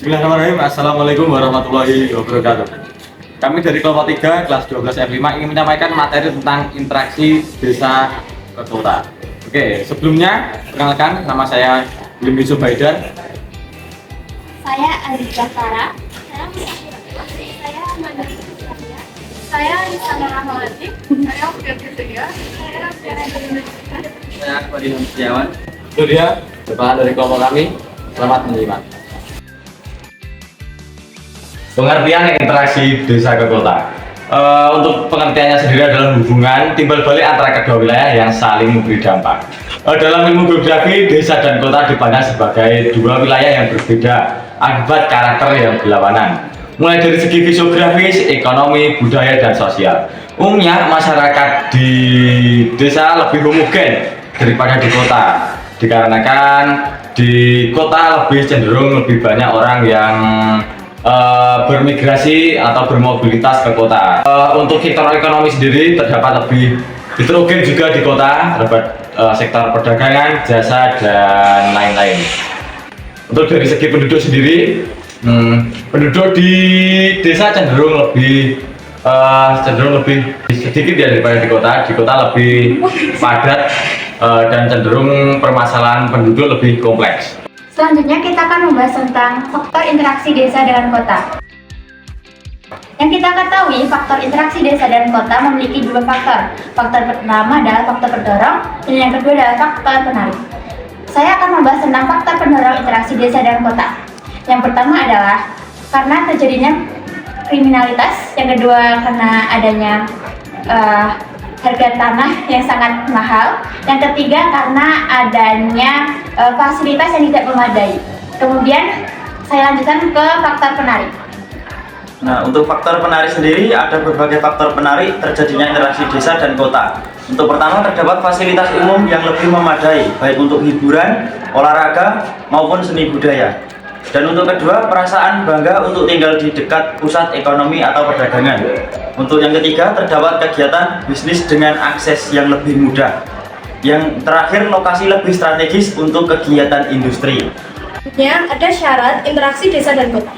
Bismillahirrahmanirrahim. Assalamualaikum warahmatullahi wabarakatuh. Kami dari kelompok 3 kelas 12 F5 ingin menyampaikan materi tentang interaksi desa ke kota. Oke, sebelumnya perkenalkan, nama saya William Yusuf Haidar. Saya Alisa Sarah. Saya Amanda. Saya Nisana Rahmawati. Saya Firti Segar. Saya Fiana Indonesia. Saya Fadil Setiawan. Itu dia depan dari kelompok kami. Selamat menyimak. Pengertian interaksi desa ke kota. Untuk pengertiannya sendiri adalah hubungan timbal balik antara kedua wilayah yang saling memberi dampak. Dalam ilmu geografi, desa dan kota dipandang sebagai dua wilayah yang berbeda akibat karakter yang berlawanan. Mulai dari segi fisiografis, ekonomi, budaya, dan sosial. Umumnya masyarakat di desa lebih homogen daripada di kota, dikarenakan di kota lebih banyak orang yang bermigrasi atau bermobilitas ke kota. Untuk sektor ekonomi sendiri terdapat lebih heterogen juga di kota, terdapat sektor perdagangan, jasa, dan lain-lain. Untuk dari segi penduduk sendiri, penduduk di desa cenderung lebih sedikit ya daripada di kota. Di kota lebih padat dan cenderung permasalahan penduduk lebih kompleks. Selanjutnya kita akan membahas tentang faktor interaksi desa dengan kota. Yang kita ketahui, faktor interaksi desa dan kota memiliki dua faktor. Faktor pertama adalah faktor pendorong, dan yang kedua adalah faktor penarik. Saya akan membahas tentang faktor pendorong interaksi desa dan kota. Yang pertama adalah karena terjadinya kriminalitas, yang kedua karena adanya harga tanah yang sangat mahal, yang ketiga karena adanya fasilitas yang tidak memadai. Kemudian saya lanjutkan ke faktor penarik. Nah, untuk faktor penarik sendiri ada berbagai faktor penarik terjadinya interaksi desa dan kota. Untuk pertama terdapat fasilitas umum yang lebih memadai, baik untuk hiburan, olahraga, maupun seni budaya. Dan untuk kedua, perasaan bangga untuk tinggal di dekat pusat ekonomi atau perdagangan. Untuk yang ketiga, terdapat kegiatan bisnis dengan akses yang lebih mudah. Yang terakhir, lokasi lebih strategis untuk kegiatan industri. Ada syarat interaksi desa dan kota.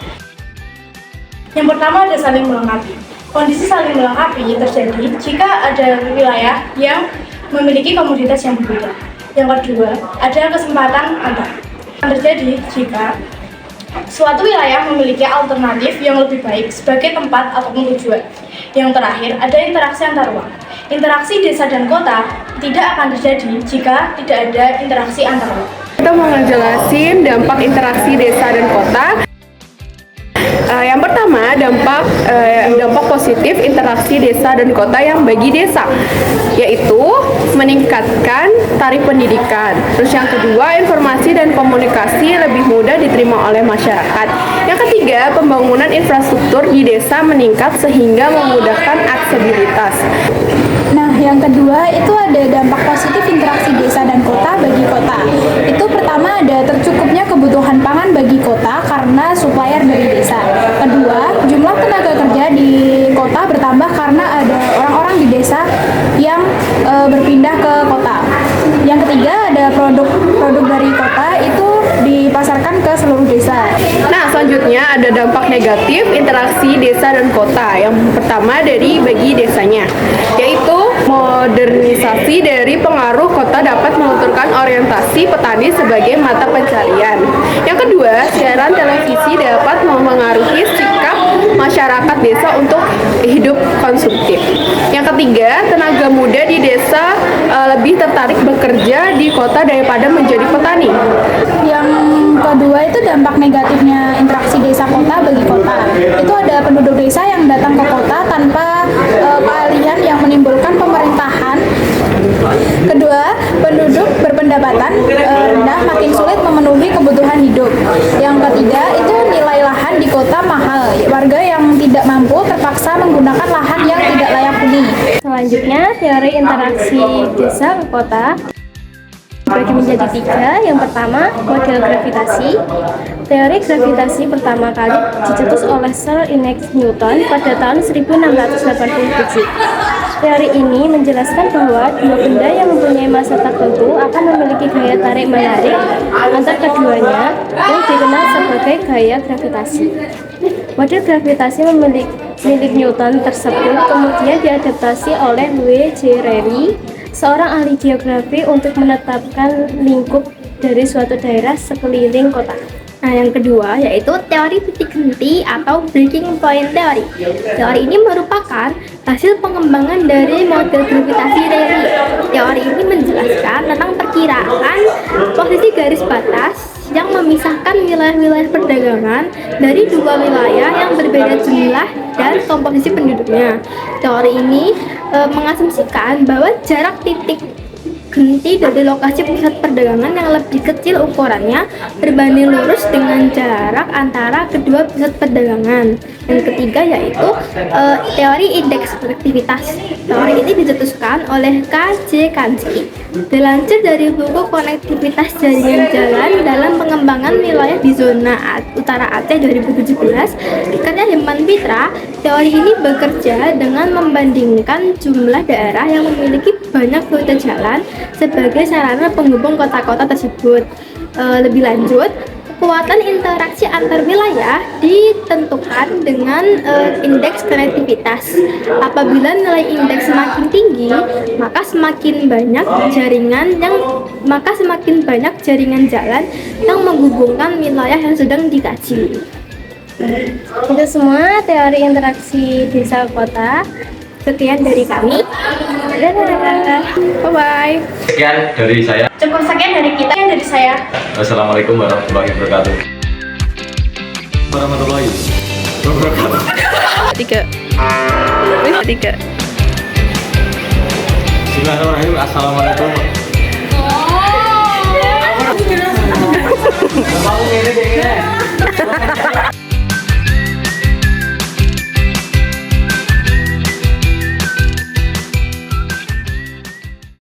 Yang pertama ada saling melengkapi. Kondisi saling melengkapi terjadi jika ada wilayah yang memiliki komoditas yang berbeda. Yang kedua, ada kesempatan antar. Yang terjadi jika suatu wilayah memiliki alternatif yang lebih baik sebagai tempat ataupun tujuan. Yang terakhir, ada interaksi antar ruang. Interaksi desa dan kota tidak akan terjadi jika tidak ada interaksi antar ruang. Kita mau ngejelasin dampak interaksi desa dan kota. Yang pertama, dampak positif interaksi desa dan kota yang bagi desa, yaitu meningkatkan tarif pendidikan. Terus yang kedua, informasi dan komunikasi lebih mudah diterima oleh masyarakat. Yang ketiga, pembangunan infrastruktur di desa meningkat sehingga memudahkan aksesibilitas. Nah, yang kedua itu ada dampak positif interaksi desa dan kota bagi kota. Itu pertama ada tercukupnya kebutuhan pangan bagi kota karena supplier dari desa. Kedua, jumlah tenaga kerja di kota bertambah karena ada orang-orang di desa yang berpindah ke kota. Yang ketiga, ada produk dari kota itu dipasarkan ke seluruh desa. Nah, selanjutnya ada dampak negatif interaksi desa dan kota. Yang pertama dari bagi desanya, yaitu modernisasi dari pengaruh kota dapat melunturkan orientasi petani sebagai mata pencarian. Yang kedua, siaran televisi dapat memengaruhi sikap masyarakat desa untuk hidup konsumtif. Yang ketiga, tenaga muda di desa lebih tertarik bekerja di kota daripada menjadi petani. Yang kedua itu dampak negatifnya interaksi desa kota bagi kota. Itu ada penduduk desa yang datang ke kota tanpa keahlian yang menimbulkan pemerintahan. Kedua, penduduk berpendapatan rendah makin sulit memenuhi kebutuhan hidup. Yang ketiga, itu nilai lahan di kota mahal. Warga yang tidak mampu terpaksa menggunakan lahan yang tidak layak huni. Selanjutnya, teori interaksi desa ke kota dibagi menjadi tiga. Yang pertama, model gravitasi. Teori gravitasi pertama kali dicetus oleh Sir Isaac Newton pada tahun 1687. Teori ini menjelaskan bahwa dua benda yang mempunyai massa tertentu akan memiliki gaya tarik-menarik antar keduanya yang dikenal sebagai gaya gravitasi. Model gravitasi milik Newton tersebut kemudian diadaptasi oleh Louis J. Rayleigh, seorang ahli geografi, untuk menetapkan lingkup dari suatu daerah sekeliling kota. Nah, yang kedua yaitu teori titik henti atau breaking point theory. Teori ini merupakan hasil pengembangan dari model gravitasi Rayleigh. Teori ini menjelaskan tentang perkiraan posisi garis batas yang memisahkan wilayah-wilayah perdagangan dari dua wilayah yang berbeda jumlah dan komposisi penduduknya. Teori ini mengasumsikan bahwa jarak titik henti dari lokasi pusat perdagangan yang lebih kecil ukurannya berbanding lurus dengan jarak antara kedua pusat perdagangan. Yang ketiga yaitu teori indeks konektivitas. Teori ini dicetuskan oleh K.J. Kansky, dilansir dari buku Konektivitas Jaringan Jalan dalam Pengembangan Wilayah di Zona Utara Aceh 2017, karya Herman Pitra. Teori ini bekerja dengan membandingkan jumlah daerah yang memiliki banyak rute jalan sebagai sarana penghubung kota-kota tersebut. Lebih lanjut, kekuatan interaksi antar wilayah ditentukan dengan indeks konektivitas. Apabila nilai indeks semakin tinggi, maka semakin banyak jaringan jalan yang menghubungkan wilayah yang sedang dikaji. Itu semua teori interaksi desa kota. Sekian dari kami. Dadah. Bye-bye. Sekian dari saya. Cukup sekian dari kita. Sekian dari saya. Wassalamualaikum warahmatullahi wabarakatuh. Warahmatullahi wabarakatuh. Tiga. Bismillahirrahmanirrahim. Assalamualaikum